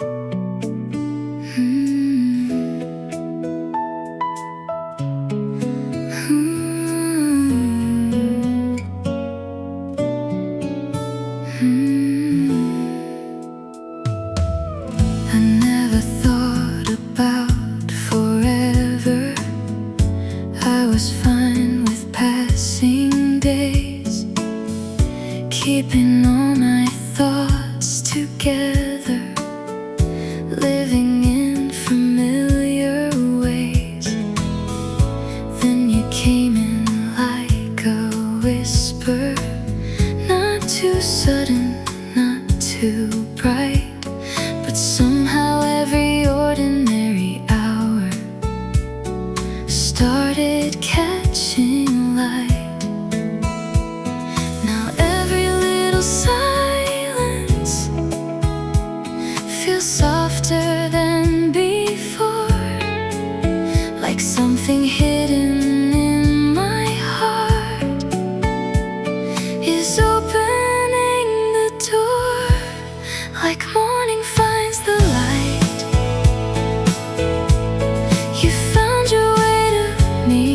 I never thought about forever. I was fine with passing days, keeping all my thoughts together, living in familiar ways. Then you came in like a whisper, not too sudden, not too bright, but somehow every ordinary hour started catching light. Now every little silence feels softer than before, like something hidden in my heart is opening the door, like morning finds the light. You found your way to me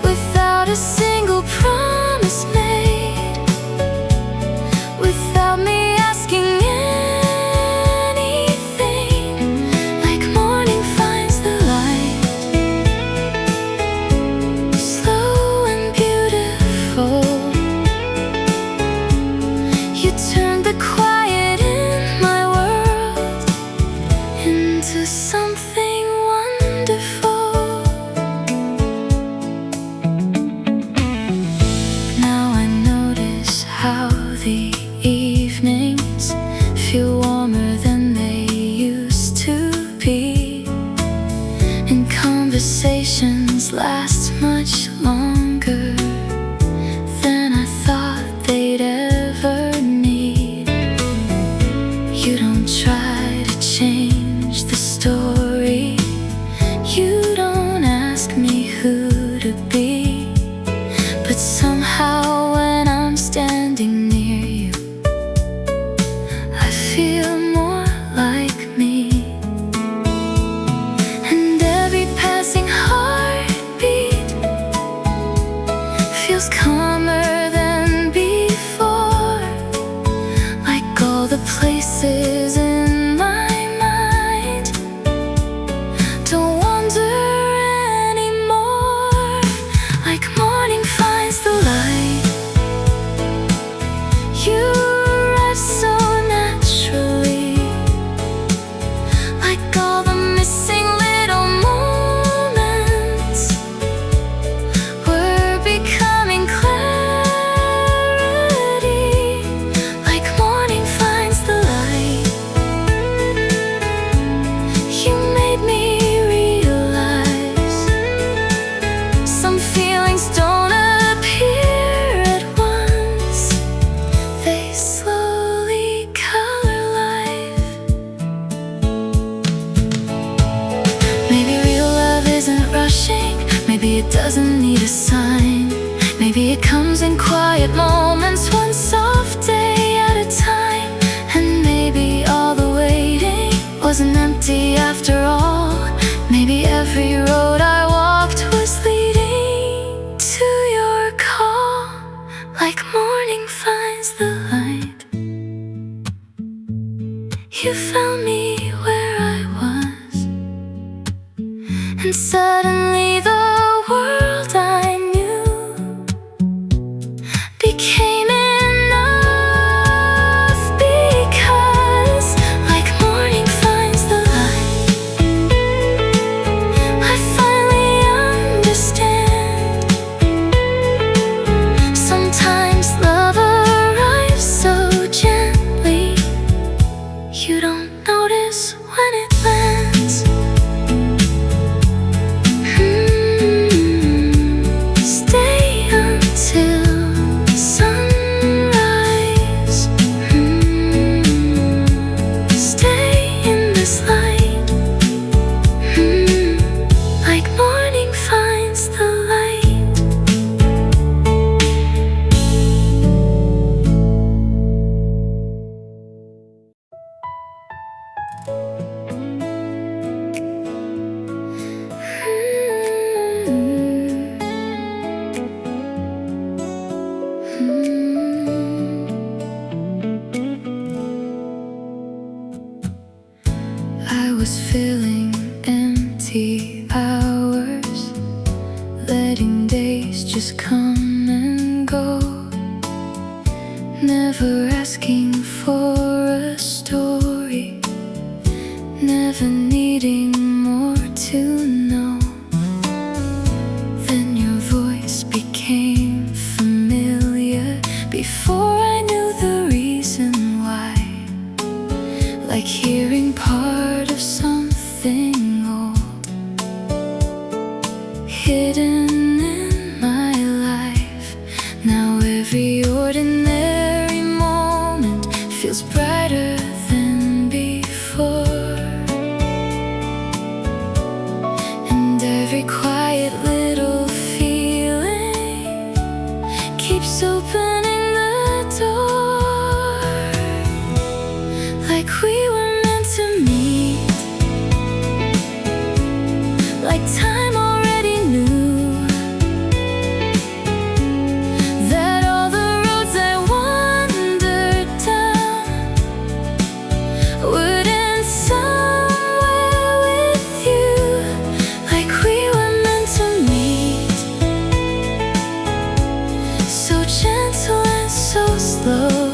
without a single promise made, without me asking anything, like morning finds the light. Slow and beautiful, you turned the quiet in my world into something wonderful. Now I notice how the evenings feel warmer than they used to be, and conversations last much longer than I thought they'd ever need. You don't try to change the story, you don't ask me who to be, but somehow when I'm standing near you, I feel more like me. And every passing heartbeat feels calmer than before, like all the places in my mind don't wander anymore, like morning finds the light. You arrive so naturally, like all the missing little moments were becoming clarity, like morning finds the light. You made me realize some feelings don't appear at once, they slowly color life. Maybe real love isn't rushing, maybe it doesn't need a sign, maybe it comes in quiet moments, one soft day at a time. And maybe all the waiting wasn't empty after all, maybe every road I walked was leading to your call, like morning finds the light. You found me where I was, and suddenly the world I knew became enough, because like morning finds the light, I finally understand. Sometimes love arrives so gently, you don't notice when it lands. was filling empty hours, letting days just come and go, never asking for a story, never needing more to know. Then your voice became familiar before I knew the reason why, like hearing part of something old, hidden in my life. Now every ordinary moment feels brighter than before, and every quiet little feeling keeps opening the door, like we were meant to meet, like time already knew that all the roads I wandered down would end somewhere with you, like we were meant to meet, so gentle and so slow.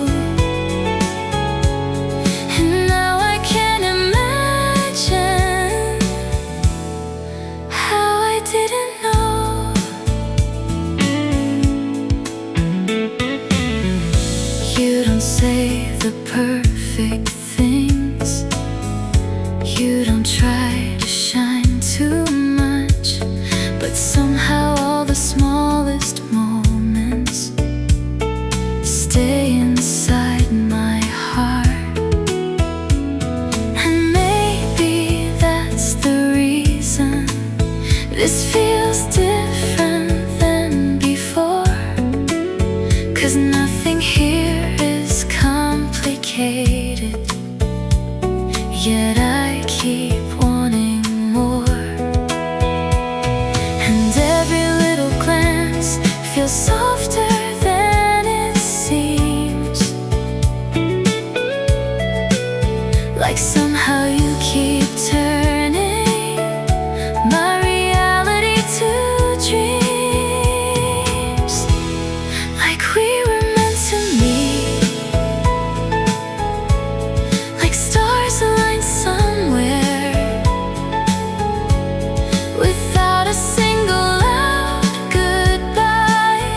And now I can't imagine how I didn't know. You don't say the perfect things, you don't try to shine too much, but somehow all the smallest moments stay inside my heart. And maybe that's the reason this feels different than before, 'cause nothing here is complicated, yet I keep wanting more. And every little glance feels softer than it seems, like somehow you keep turning my reality to dreams, like we were meant to meet, like stars aligned somewhere, without a single loud goodbye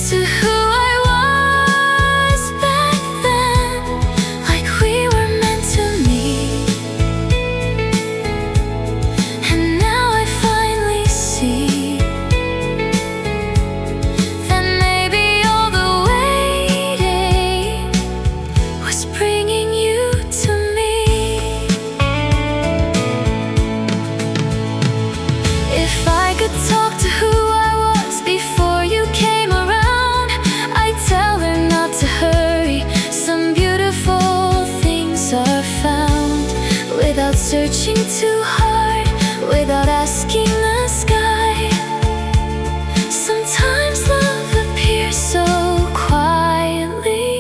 to who I was back then, like we were meant to meet. And now I finally see that maybe all the waiting was bringing you to me. If I could talk to who I was before you came around, I'd tell her not to hurry. Some beautiful things are found without searching too hard, without asking the sky. Sometimes love appears so quietly,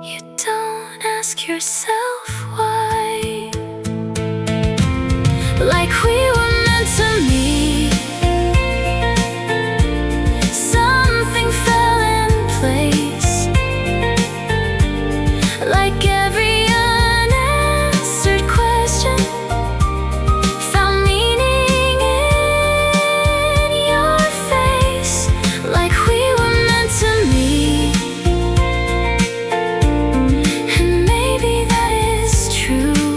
you don't ask yourself why, like we were meant to meet. Something fell in place, like every unanswered question found meaning in your face, like we were meant to meet. And maybe that is true,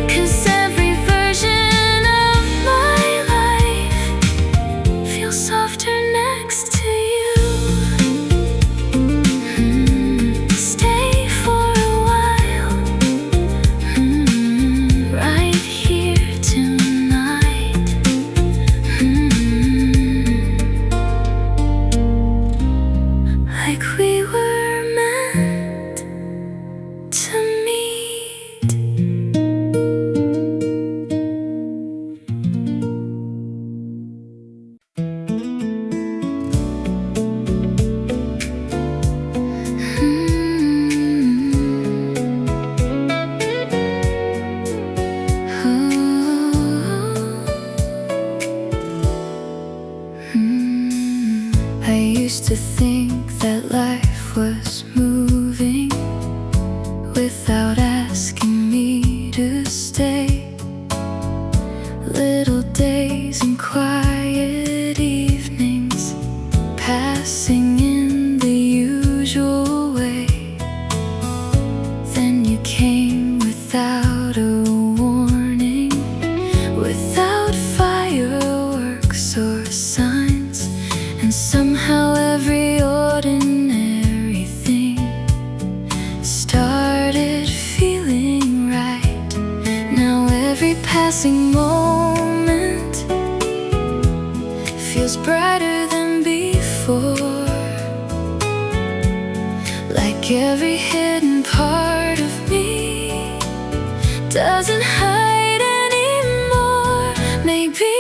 'cause every version of my life feels softer next to you. Stay for a while, right here tonight. Like we were meant to meet. was moving without asking me to stay. Little days and quiet evenings passing in the usual way. Then you came without a warning, without fireworks or signs, and somehow every ordinary thing started feeling right. Now every passing moment feels brighter than before, like every hidden part of me doesn't hide anymore. Maybe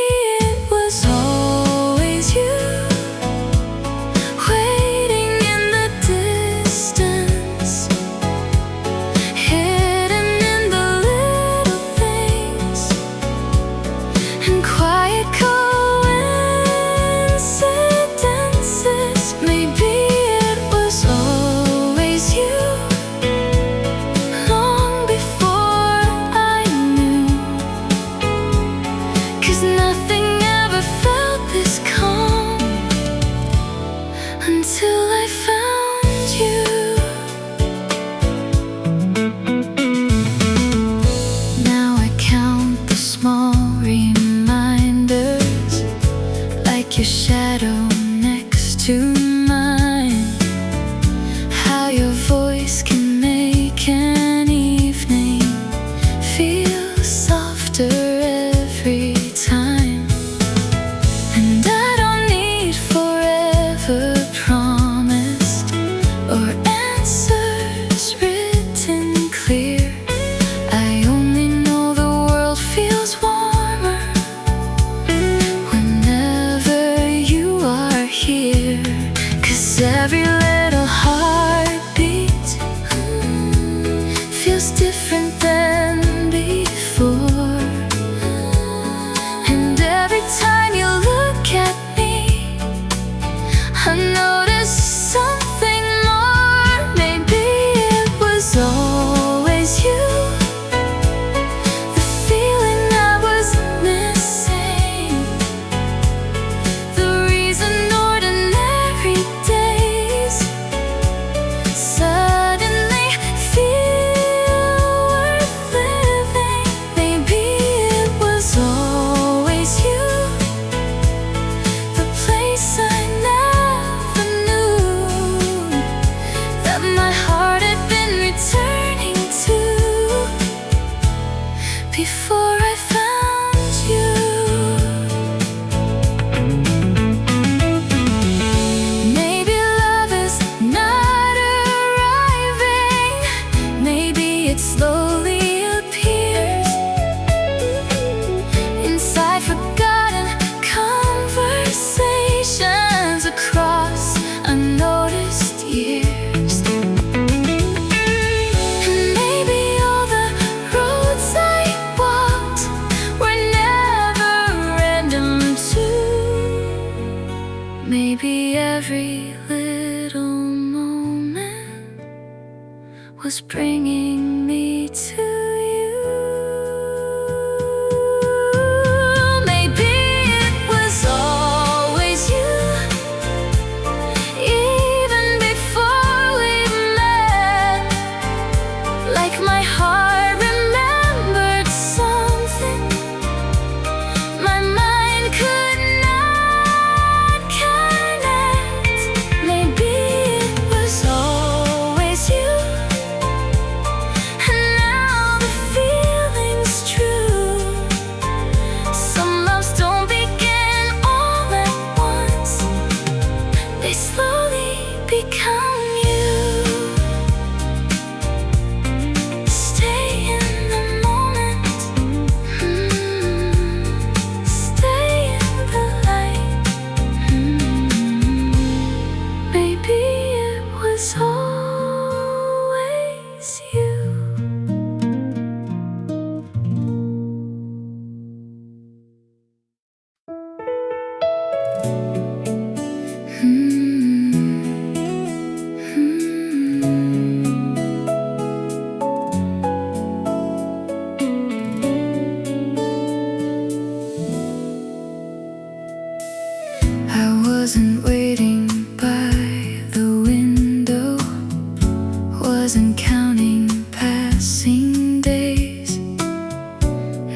it was always you, waiting in the distance, hidden in the little things and quiet coincidences. Maybe it was always you, long before I knew, 'cause nothing ever felt this calm until I found you. Now I count the small reminders, like your shadow next to mine, how your voice can make an evening feel softer every time. And I don't need forever promised or answers written clear. I only know the world feels warmer whenever you are here. 'Cause every little heartbeat feels different than before. And every time you look at me, I notice something more. Maybe it was always you, the feeling I was missing, the reason ordinary days suddenly feel worth living. Maybe it was always you, the place I never knew that my heart had been returning to before I found you. Maybe love is not arriving, maybe it slowly appears inside forgotten conversations across unnoticed years. And maybe all the roads I walked were never random too. Maybe every little moment was bringing me to you. Maybe it was always you, even before we met. Like my heart remembered something my mind could not connect. Maybe it was always you, and now the feeling's true. Some loves don't begin all at once, they slowly become you. Stay in the moment, stay in the light. Maybe it was always you. Hmm. wasn't counting passing days.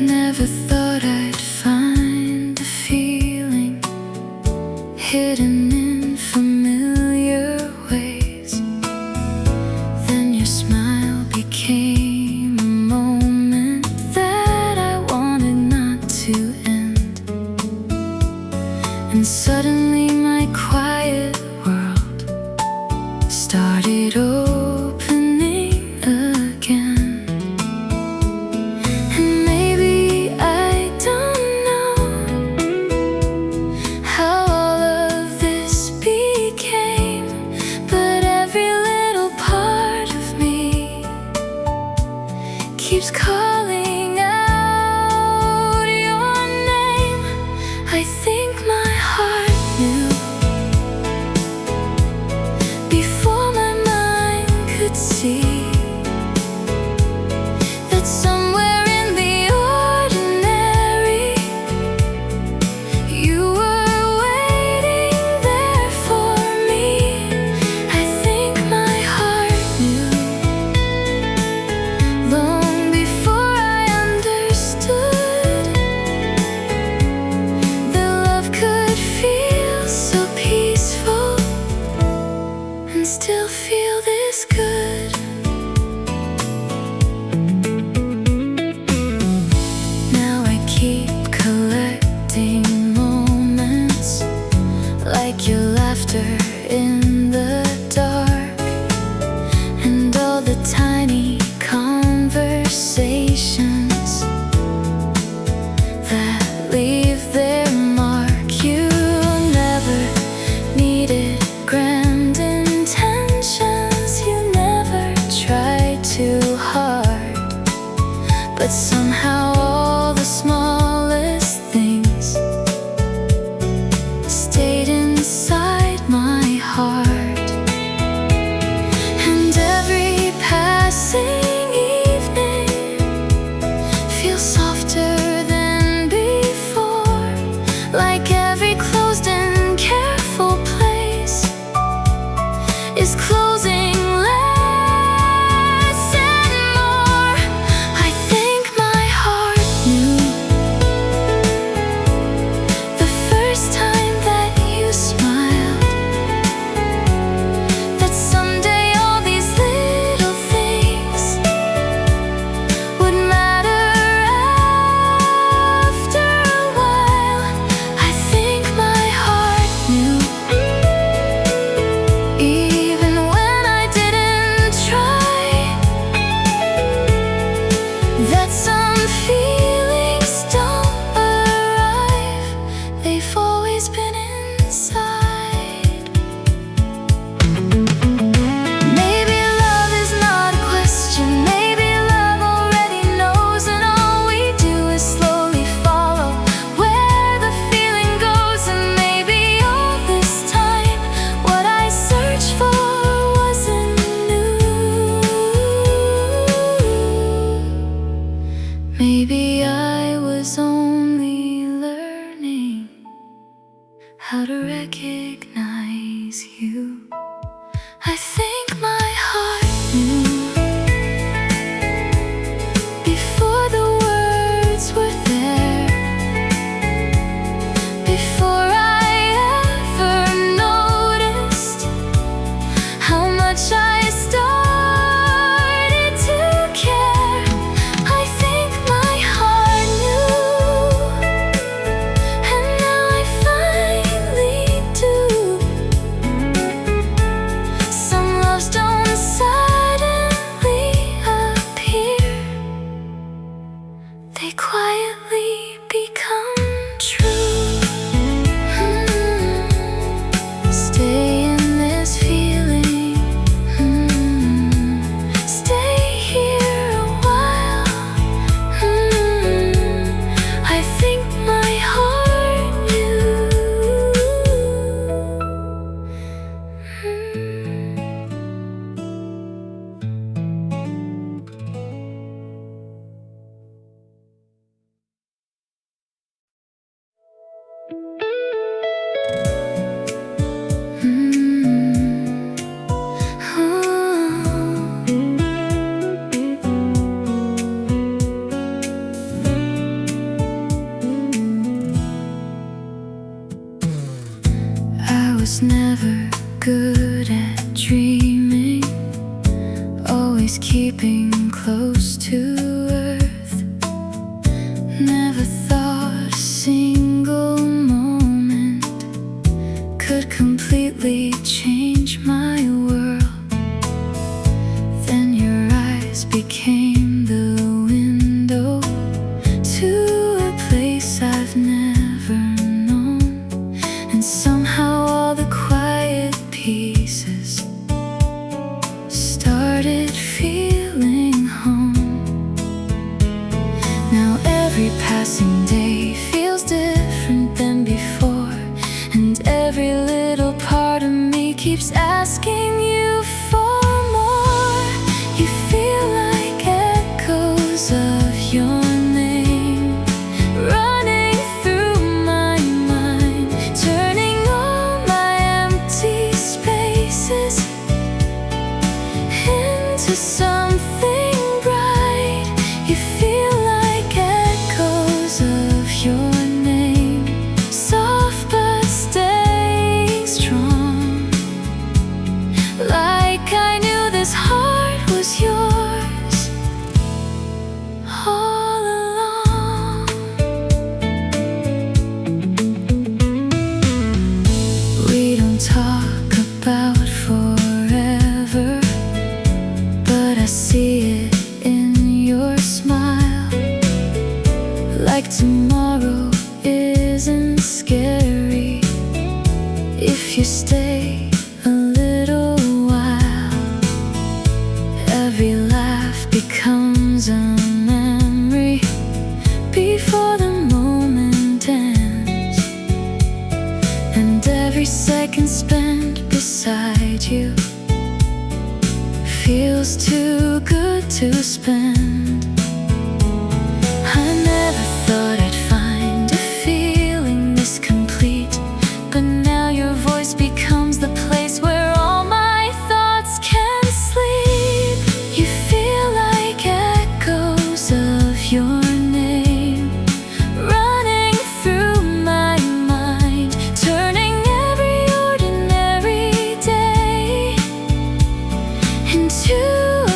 Never thought I'd find a feeling hidden in familiar ways. Then your smile became a moment that I wanted not to end. And suddenly my quiet world started opening again. And maybe I don't know how all of this became, but every little part of me keeps calling out your name. I think my heart knew before my mind could see that somewhere in the ordinary you were waiting there for me. I think my heart knew long before I understood that love could feel so peaceful and still feel this good. Now I keep collecting moments like your laughter in the dark, and all the tiny conversations that leave their mark. You never needed grand intentions, you never tried too hard, but somehow all the smallest things stayed inside my heart. And every passing evening feels softer than before, like every closed and careful place is closing less and more. I think my heart knew the first time that you smiled that someday all these little things would matter after a while. I think my heart knew even when I didn't try, that some feelings don't arrive, they've always been inside. Maybe love is not a question, maybe love already knows, and all we do is slowly follow where the feeling goes. And maybe all this time what I searched for wasn't new. Maybe I was only learning how to recognize you. I think my heart knew before the words were there, before I ever noticed how much I started to care. I think my heart knew, and now I finally do. Some loves don't suddenly appear, they quietly become true. Stay in this feeling. always keeping close to earth. Never thought a single moment could completely change my world. Then your eyes became the window to a place I've never known, and somehow all the quiet pieces started feeling home. Now every passing day feels different than before, and every little part of me keeps asking you for more. You feel like echoes of your name running through my mind, turning all my empty spaces into something bright. You feel like echoes of your name, soft but staying strong. Like I knew this heart was yours all along. We don't talk about forever, but I see it in your smile. Like tomorrow isn't scary if you stay a little while. Every laugh becomes a memory before the moment ends, and every second spent beside you feels too good to spend. I never thought I'd find a feeling this complete, but now your voice becomes the place where all my thoughts can sleep. You feel like echoes of your name running through my mind, turning every ordinary day into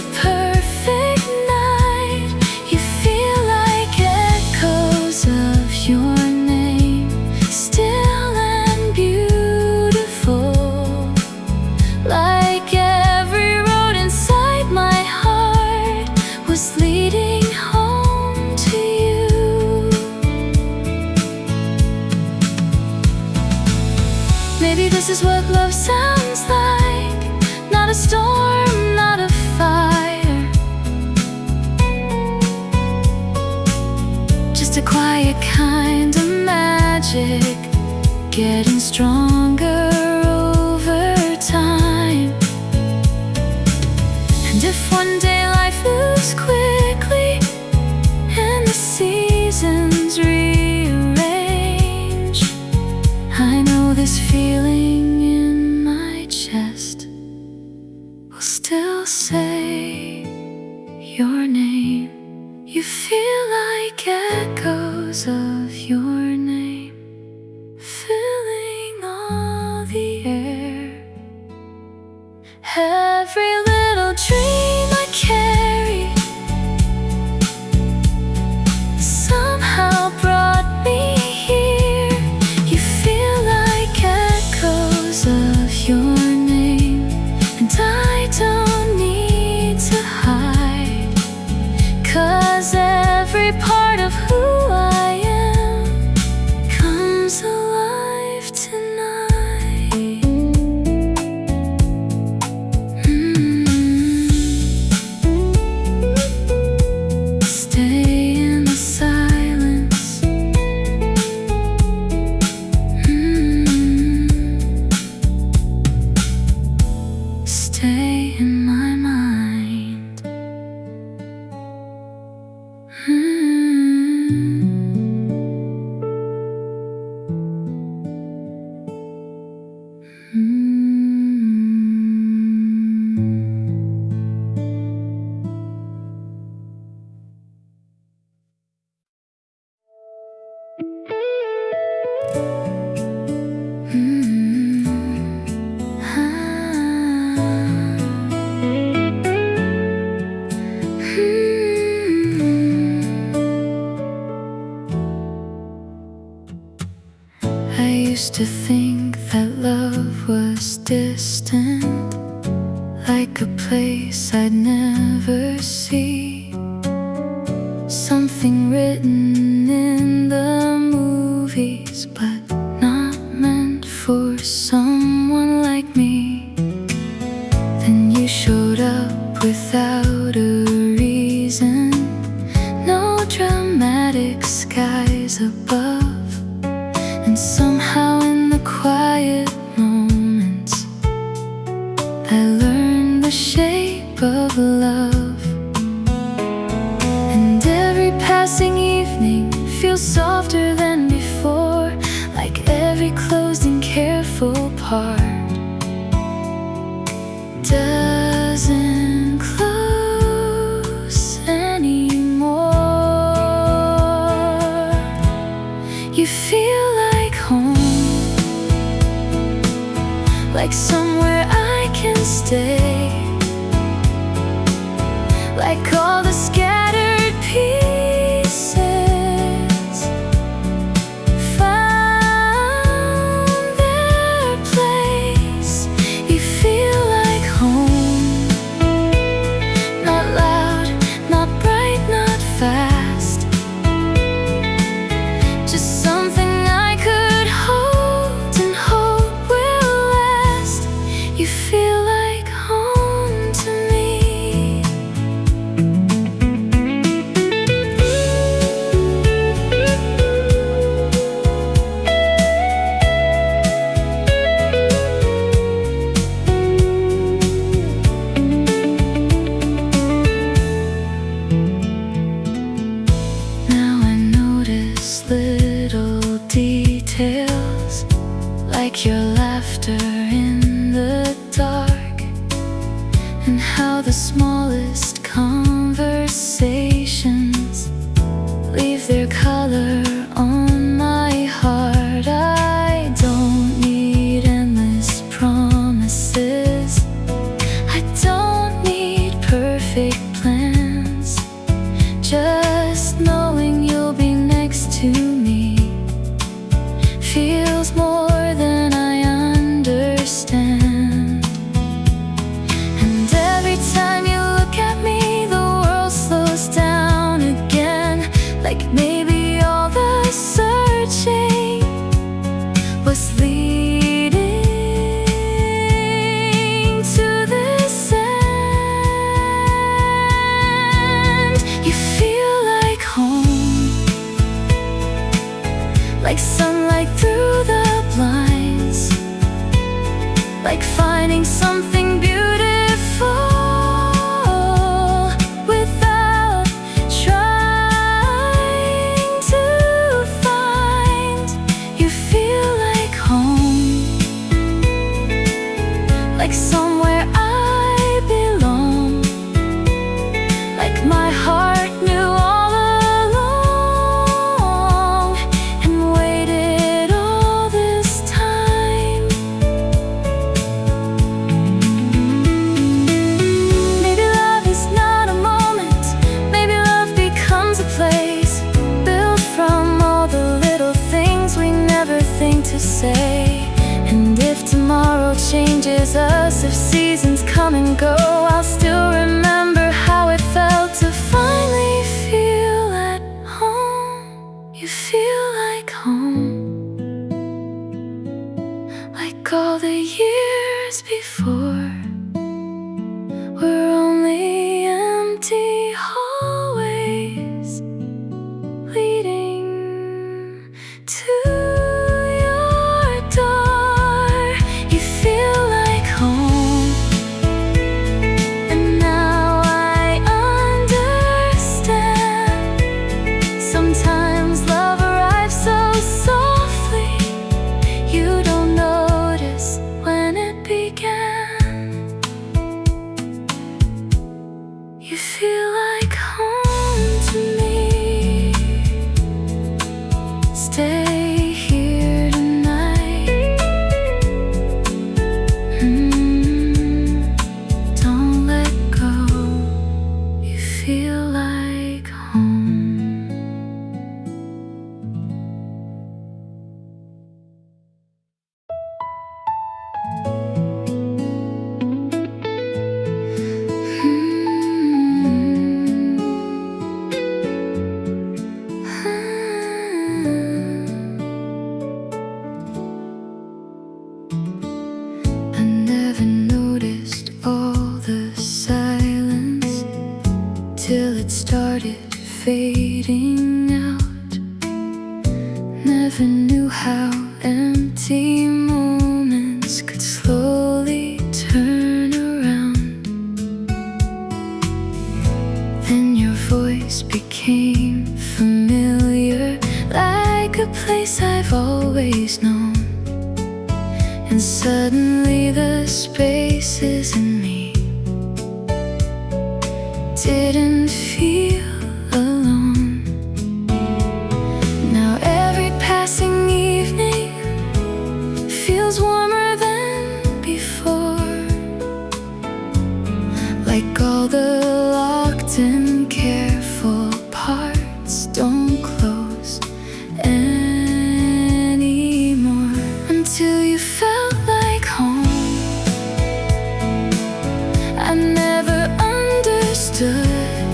a perfect night. You feel like echoes of your name, still and beautiful. Like every road inside my heart was leading home to you. Maybe this is what love sounds like. Not a storm, not a fire, just a quiet kind of magic, getting stronger over time. And if one day life moves quickly and the seasons rearrange, I know this feeling in my chest will still say your name. You feel like echoes of your name filling all the air. Every little dream I carry somehow brought me here. You feel like echoes of your name, and I don't need to hide, 'cause every part of who I am comes alive tonight. used to think that love was distant, like a place I'd never see, something written in the movies, but not meant for someone like me. Then you showed up without a reason, no dramatic skies above, and somehow in the quiet moments I learned the shape of love. And every passing evening feels softer than before, like every closed and careful part doesn't close anymore. You feel like home, like somewhere I can stay, like all the scattered pieces found their place. You feel like home, not loud, not bright, not fast, just something I could hold and hope will last. You feel like home to me. Now I notice little details, like your laughter in the dark, and how the smallest conversations leave their color on my heart. I don't need endless promises, I don't need perfect plans, just knowing you'll be next to me feels more than I understand. And every time you look at me, the world slows down again, like maybe all the searching was leading to this end. You feel like home, like sunlight through the blinds, like finding something beautiful without trying to find. You feel like home, like somewhere I belong, like my heart knew all along and waited all this time. Maybe love is not a moment, maybe love becomes a place built from all the little things we never think to say. And if tomorrow changes us, if seasons come and go, I'll still remember how it felt to finally feel at home. You feel like home, like all the years before were only empty hallways leading to your door. You feel like home, fading out. Never knew how empty moments could slowly turn around. Then your voice became familiar, like a place I've always known. And suddenly the spaces in me didn't feel alone. Now every passing evening feels warmer than before, like all the locked and careful parts don't close anymore. Until you felt like home. I never understood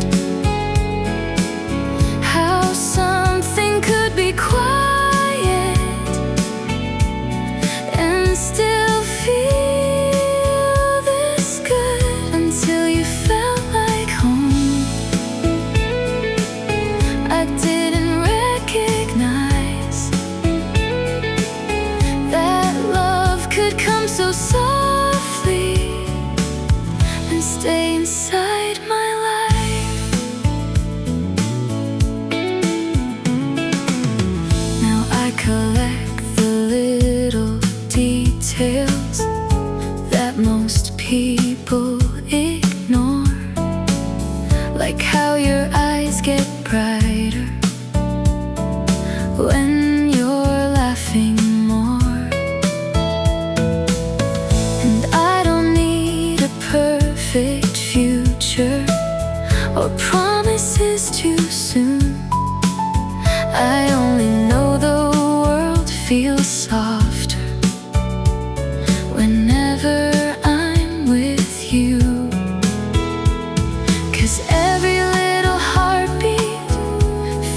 how something could be quiet and still feel this good. Until you felt like home. I didn't recognize that love could come so softly and stay inside my life. Now I collect the little details that most people ignore, like how your eyes get brighter when you're laughing more. And I don't need a perfect future or promises too soon. I only know the world feels softer whenever I'm with you. 'Cause every little heartbeat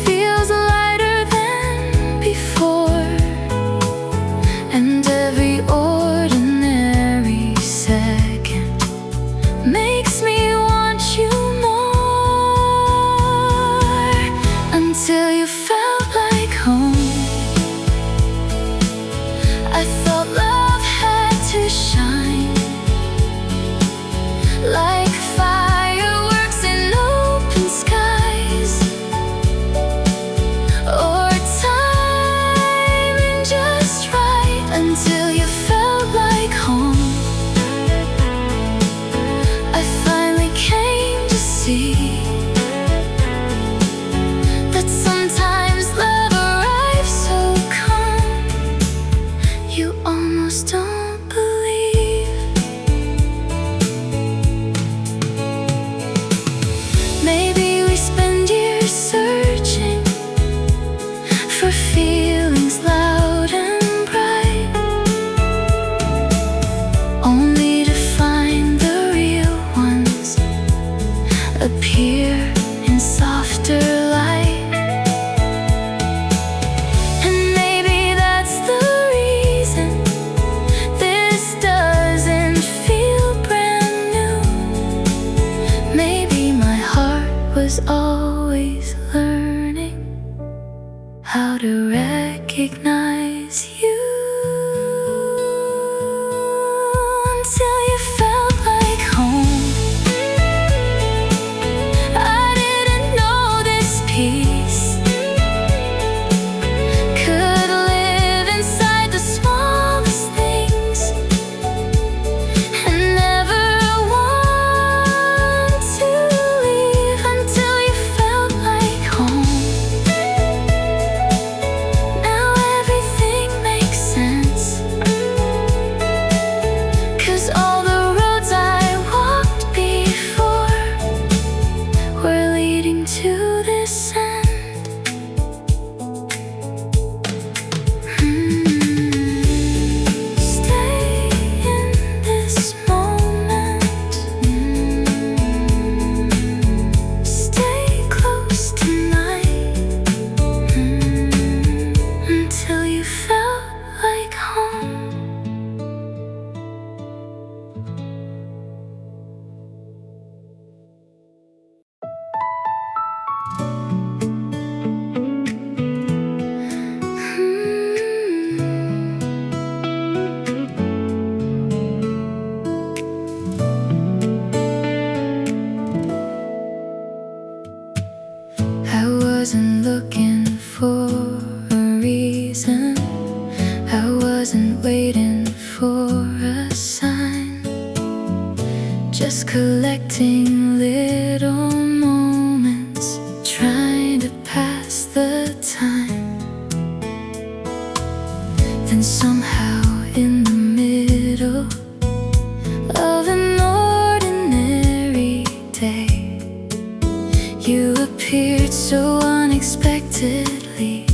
feels lighter than before, and every ordinary second makes me want you more. Until you felt like home. I thought love had to shine like fireworks in open skies, or timing just right. Until you felt like home. I finally came to see that sometimes love arrives so calm you almost don't believe. Maybe we spend years searching for feelings loud and bright, only to find the real ones appear in softer light. And maybe that's the reason this doesn't feel brand new. Maybe my heart was always learning how to recognize you. Until you felt like home. I didn't know this peace could live inside the smallest things, and never want to leave. Until you felt wasn't looking for a reason. I wasn't waiting for a sign. Just collecting little moments, trying to pass the time. Then somehow in the middle of an ordinary day, you appeared so unexpectedly,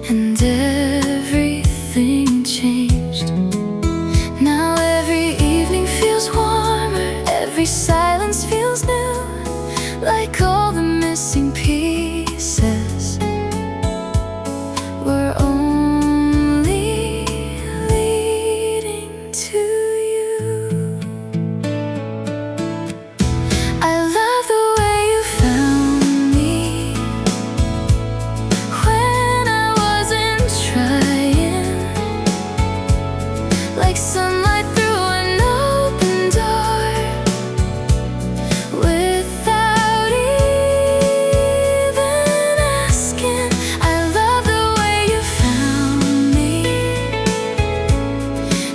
and everything changed. Now every evening feels warmer, every silence feels new, like all the missing pieces were only leading to you. I love the way you found me when I wasn't trying, like sunlight through an open door, without even asking. I love the way you found me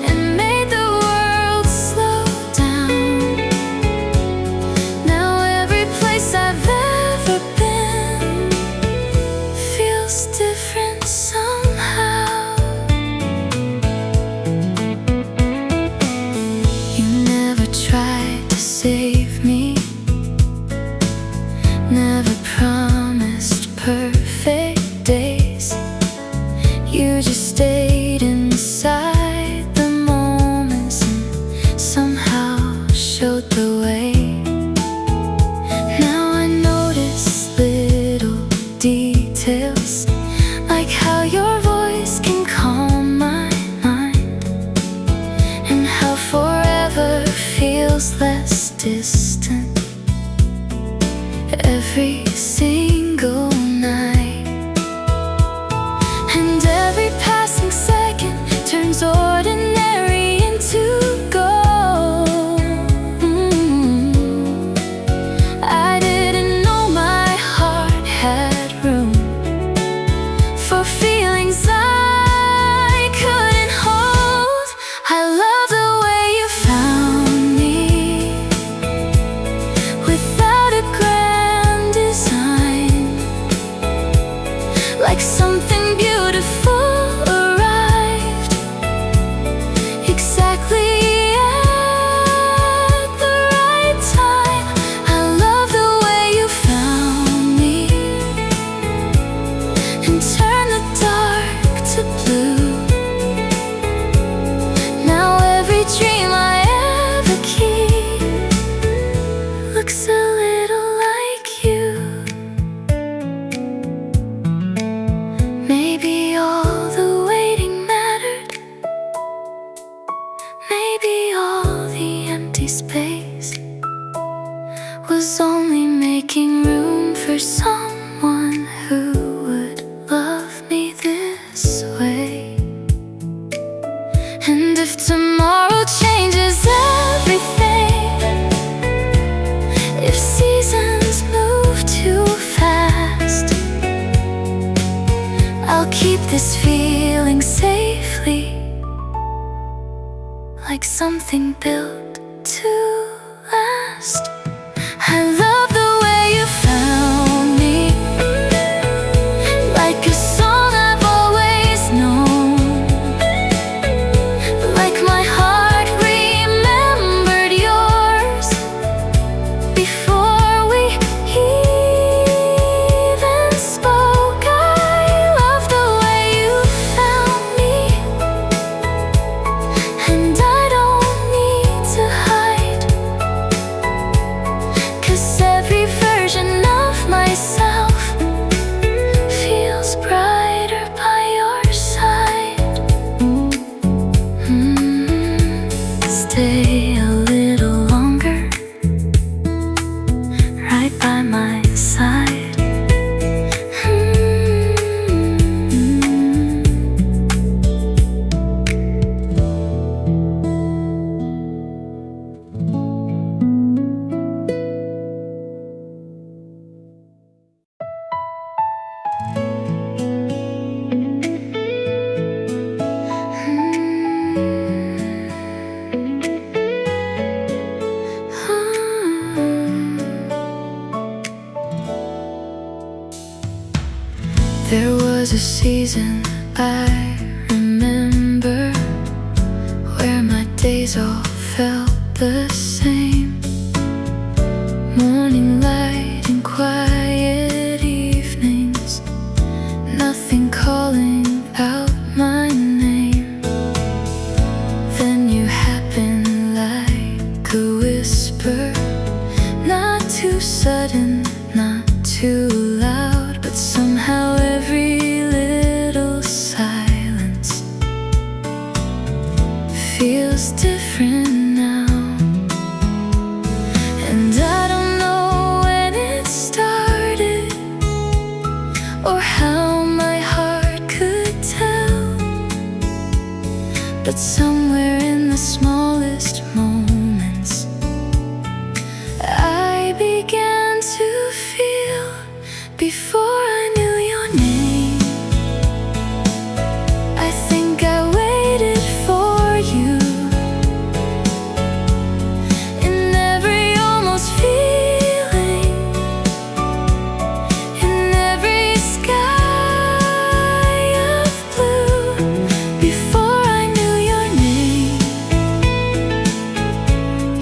and made the world slow down. Now every place I've ever been feels different somehow. You never tried to save me, never promised perfect days. You just stayed inside the moments and somehow showed the way. Now I notice little details, like how your voice can calm my mind, and how forever feels less distant every single night. And every passing second turns ordinary into gold. I didn't know my heart had room for feelings I couldn't hold. I love the way you found me without a grand design, like something beautiful arrived exactly at the right time. I love the way you found me and turned the dark to blue. Now every dream I ever keep looks a little like you. Maybe all the waiting mattered. Maybe all the empty space was only making room for someone who would love me this way. And if tomorrow changes everything, if seasons move too fast, I'll keep this feeling safely, like something built to last. I love There was a season I remember where my days all felt the same. Morning light and quiet evenings, nothing calling out my name. Then you happen like a whisper, not too sudden, not too loud, but somehow every little silence feels different now. And I don't know when it started or how my heart could tell, but somewhere in the smallest moments I began to feel. Before I knew your name, I think I waited for you. In every almost feeling, in every sky of blue. Before I knew your name,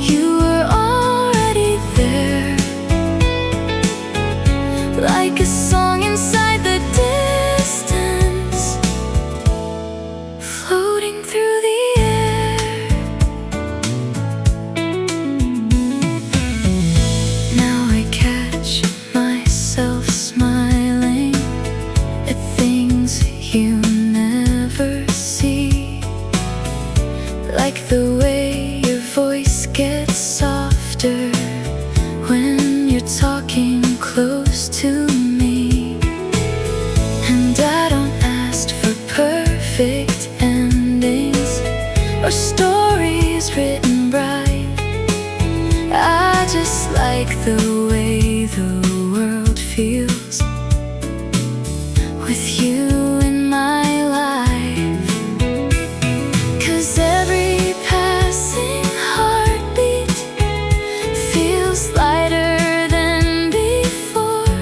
you were already there, like a song inside the distance, floating through the air. Now I catch myself smiling at things you never see, like the way your voice gets softer when you're talking close to me. And I don't ask for perfect endings or stories written bright. I just like the way the world feels with you in my life. 'Cause every passing heartbeat feels lighter than before,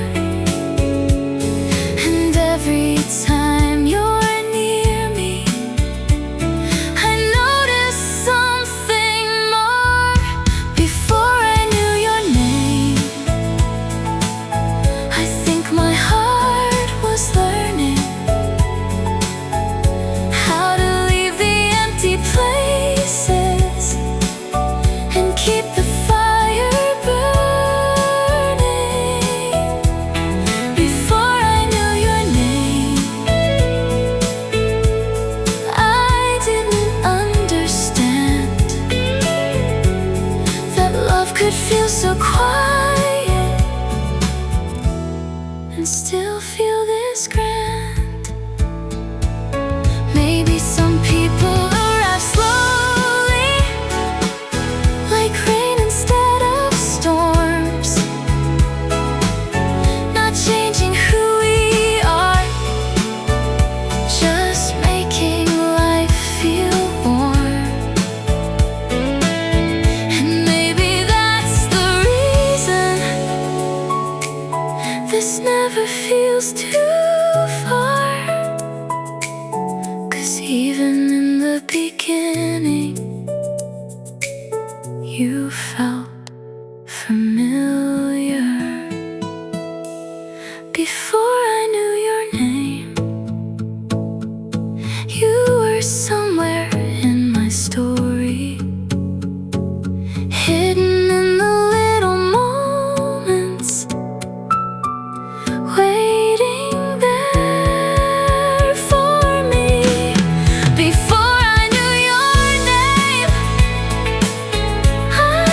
and every time you're near me I notice something more. Before I knew your name, I think my heart was learning how to leave the empty places and keep the fire burning. Before I knew your name, I didn't understand that love could feel so quiet and still feel this grand. Maybe some people arrive slowly, like rain instead of storms, not changing who we are, just making life feel warm. And maybe that's the reason this never feels too far. 'Cause even in the beginning, you felt familiar. Before I knew your name, you were somewhere in my story, hidden in the little moments, waiting there for me. Before I knew your name, I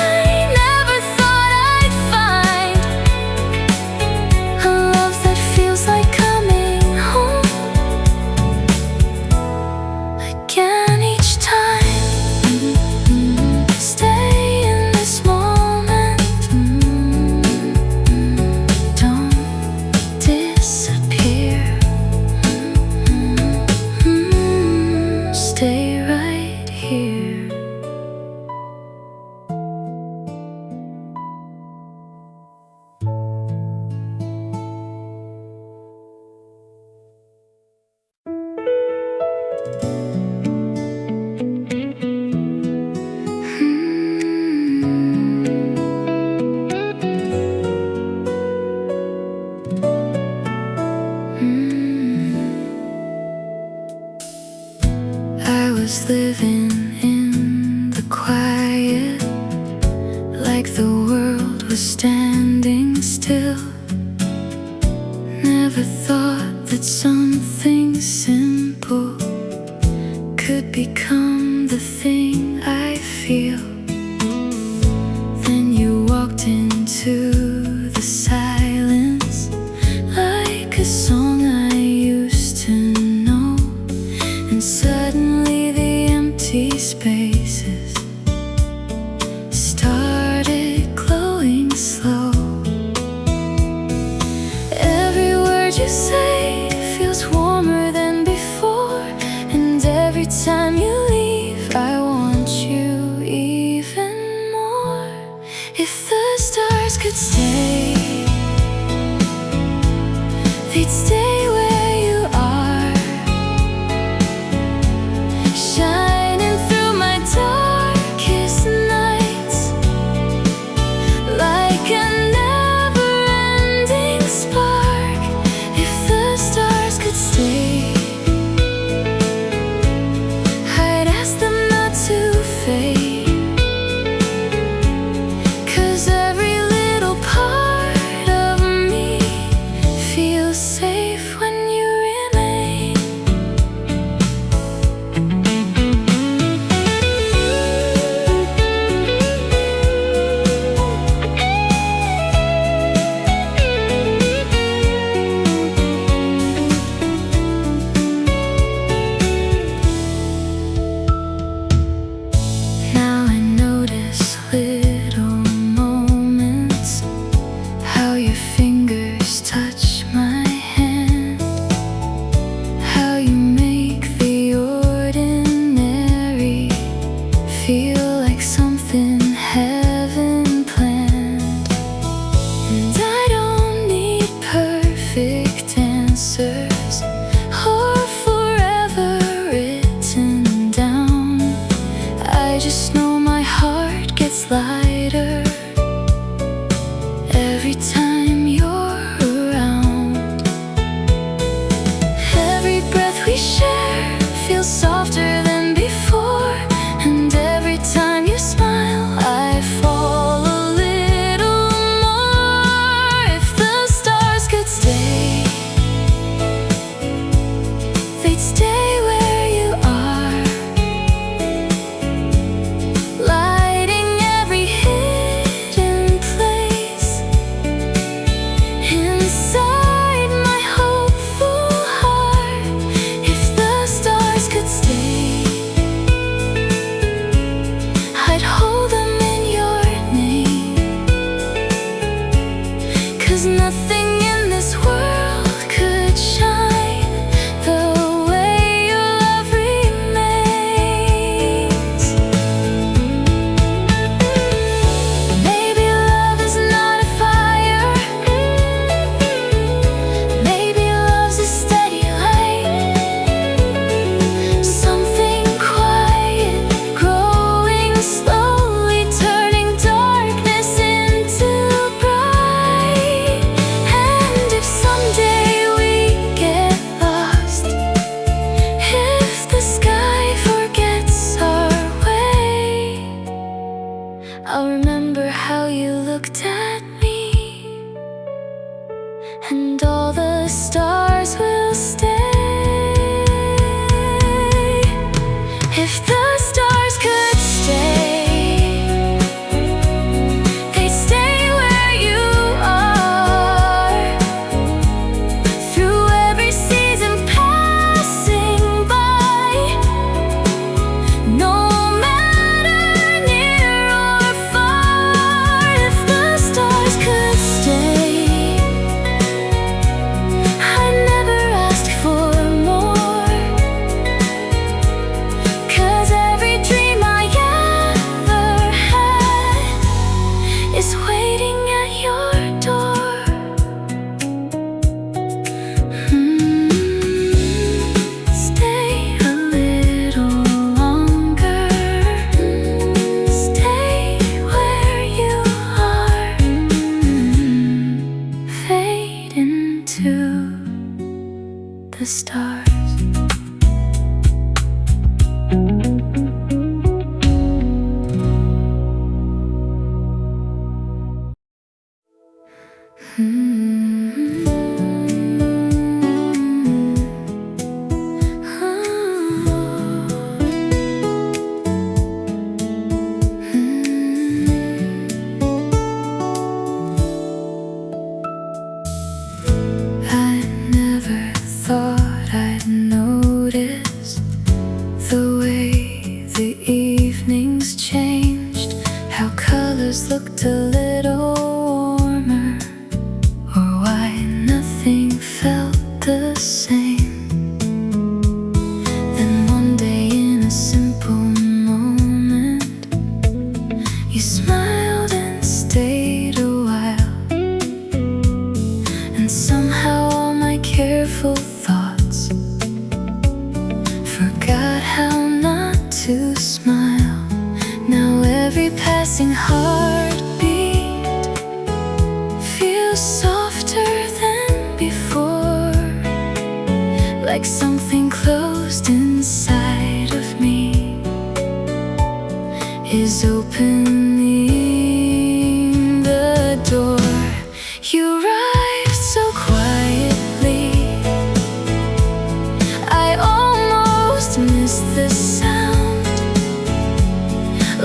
like the world was standing still. Never thought that something simple could become the thing I feel. Then you walked into the silence like a song I used to know, and suddenly the empty spaces started glowing slow. Every word you say feels warmer than before, and every time you leave I want you even more. If the stars could stay, they'd stay where you are, shining through my darkest nights like a never-ending spark. If the stars could stay, I'd ask them not to fade, 'cause every little part of me feels safe when you remain. Now I notice little moments, how your fingers touch my hand, how you make the ordinary feel like something heaven planned. And I don't need perfect answers or forever written down. I just know my heart gets lighter every time you're around. Every breath we share feels softer than before, and every time you smile I fall a little more. If the stars could stay, they'd stay where you are, lighting every hidden place inside my hopeful heart. If the stars could stay, I'd hold them in your name, 'cause nothing in this world could shine the way your love remains. Maybe love is not a fire, maybe love's a steady light, something quiet growing slowly, turning darkness into bright. And if someday we get lost, if the sky forgets our way, I'll remember how you looked at me, and all the stars will stay. If the stars could stay, they'd stay where you are, through every season passing by. No matter near or far, if the stars could stay, I never asked for more, 'cause every dream I ever had is waiting at your door. Stay a little longer, stay where you are, fade into the stars. I never thought I'd notice the way the evenings changed, how colors looked a little warmer, or why nothing felt the same. Then one day in a simple moment, you smiled and stayed a while, and somehow all my careful thoughts forgot how not to smile. Now every passing heartbeat feels softer than before, like something closed inside of me is opening the door. You arrived so quietly, I almost missed the sound,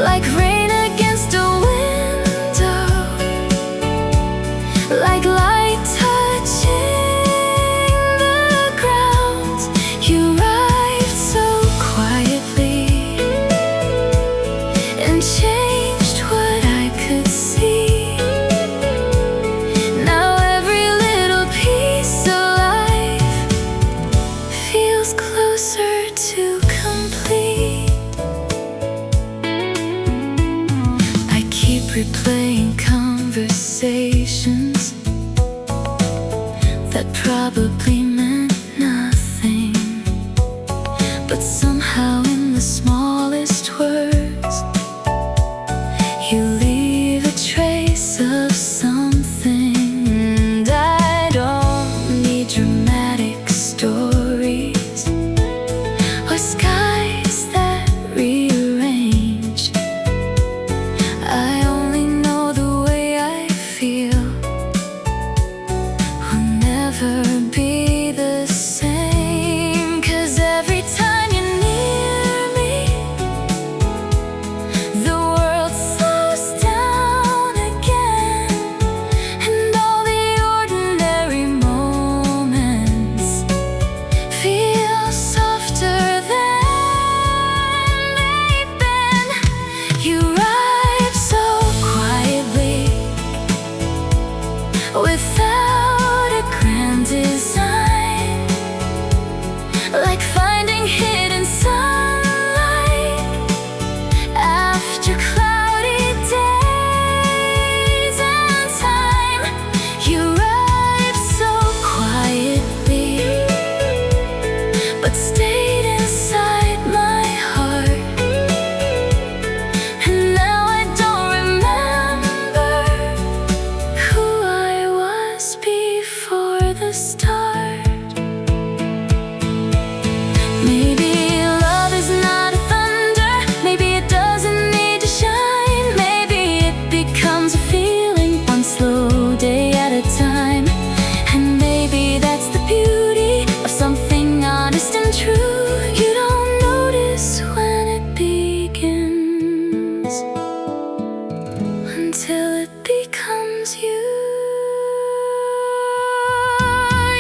like rain against a window, like light touching the ground. You arrived so quietly and changed what I could see. Now every little piece of life feels closer to complete. I keep replaying conversations that probably meant nothing, but somehow in the smallest words you leave a trace of something. And I don't need dramatic stories or skies that rearrange. I only know the way I feel will never be the same. 'Cause every time you're near me, the world slows down again, and all the ordinary moments feel softer than they've been. You arrived so quietly, without a grand design, like finding hidden sunlight after cloudy days and time. You arrived so quietly, but stayed inside my heart. And now I don't remember who I was before the start. Maybe love is not a thunder, maybe it doesn't need to shine, maybe it becomes a feeling one slow day at a time. And maybe that's the beauty of something honest and true. You don't notice when it begins until it becomes you.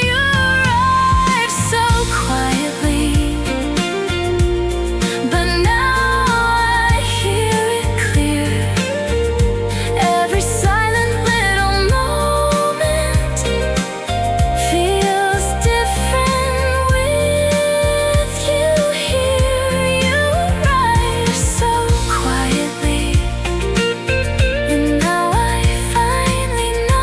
You arrived so quietly, but now I hear it clear. Every silent little moment feels different with you here. You arrived so quietly, and now I finally know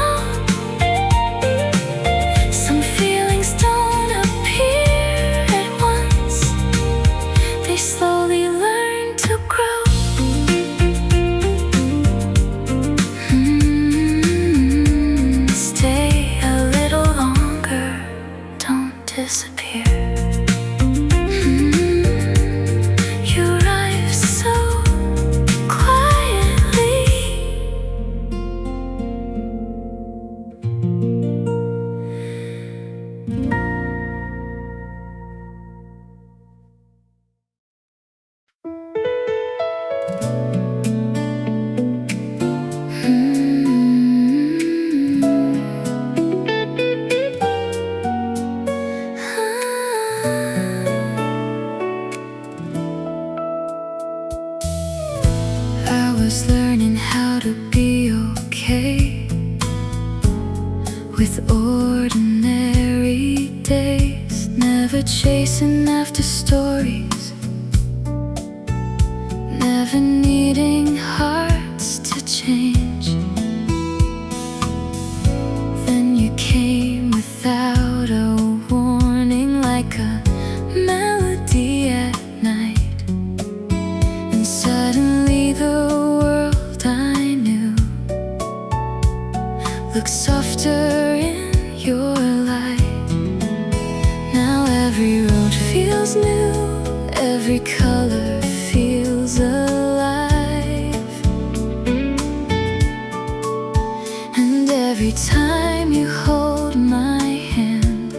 Never chasing after stories, never needing hearts to change. Then you came without a warning, like a melody at night. And suddenly the world I knew looked softer in your light. Now every road feels new, every color feels alive. And every time you hold my hand,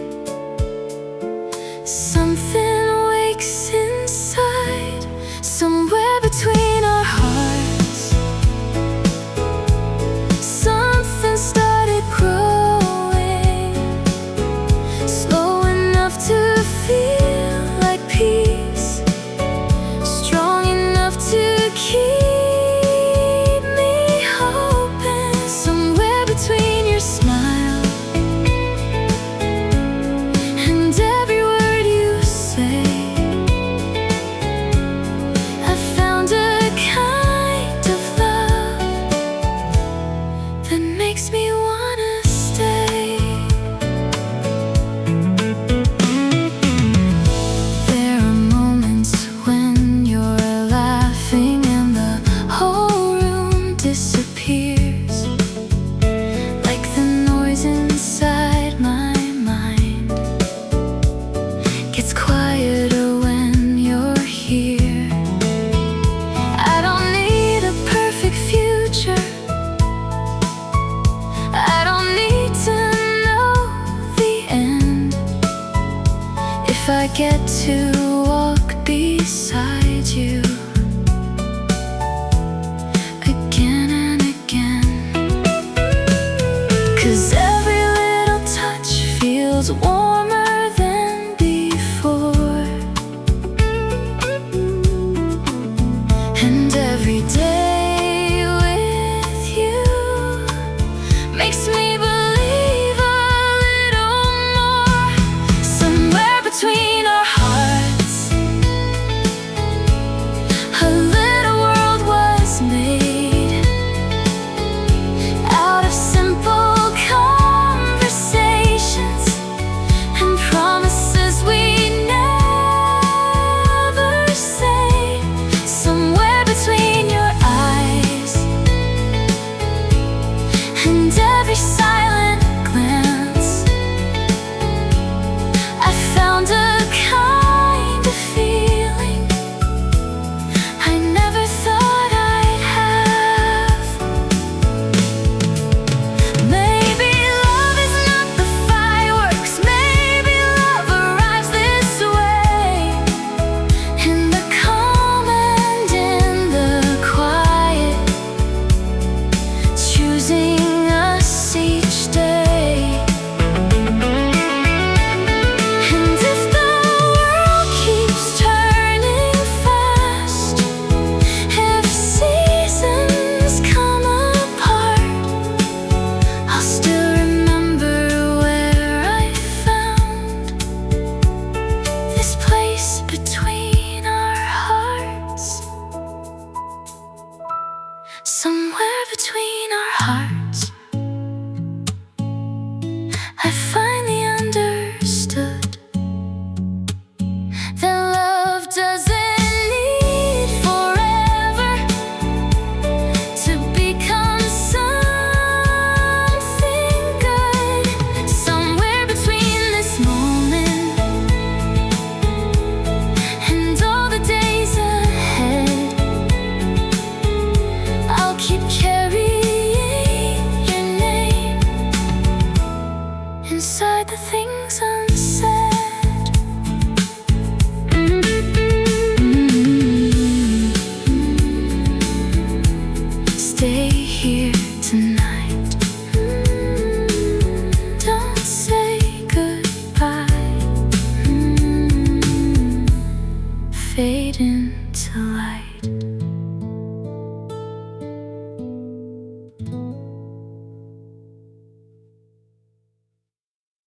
something wakes inside, somewhere between our hearts. Something started growing, slow enough to feel like peace, strong enough to keep me hoping. Somewhere between your smile and every word you say, I found a kind of love that makes me wanna stay. There are moments when you're laughing and the whole room disappears, like the noise inside my mind gets quieter when you're here. I don't need a perfect future, I don't need to know the end. If I get to walk beside you again and again, 'cause every little touch feels warmer than before. And every day with you makes me believe a little more. Somewhere between our hearts, a little world was made out of simple conversations and promises we never say. Somewhere between your eyes and every silent glance, I found a kind of feeling I never thought I'd have. Maybe love is not the fireworks, maybe love arrives this way, in the calm and in the quiet, choosing us each day. And if the world keeps turning fast, if seasons come apart, I'll still remember where I found this place between our hearts. Somewhere between our hearts.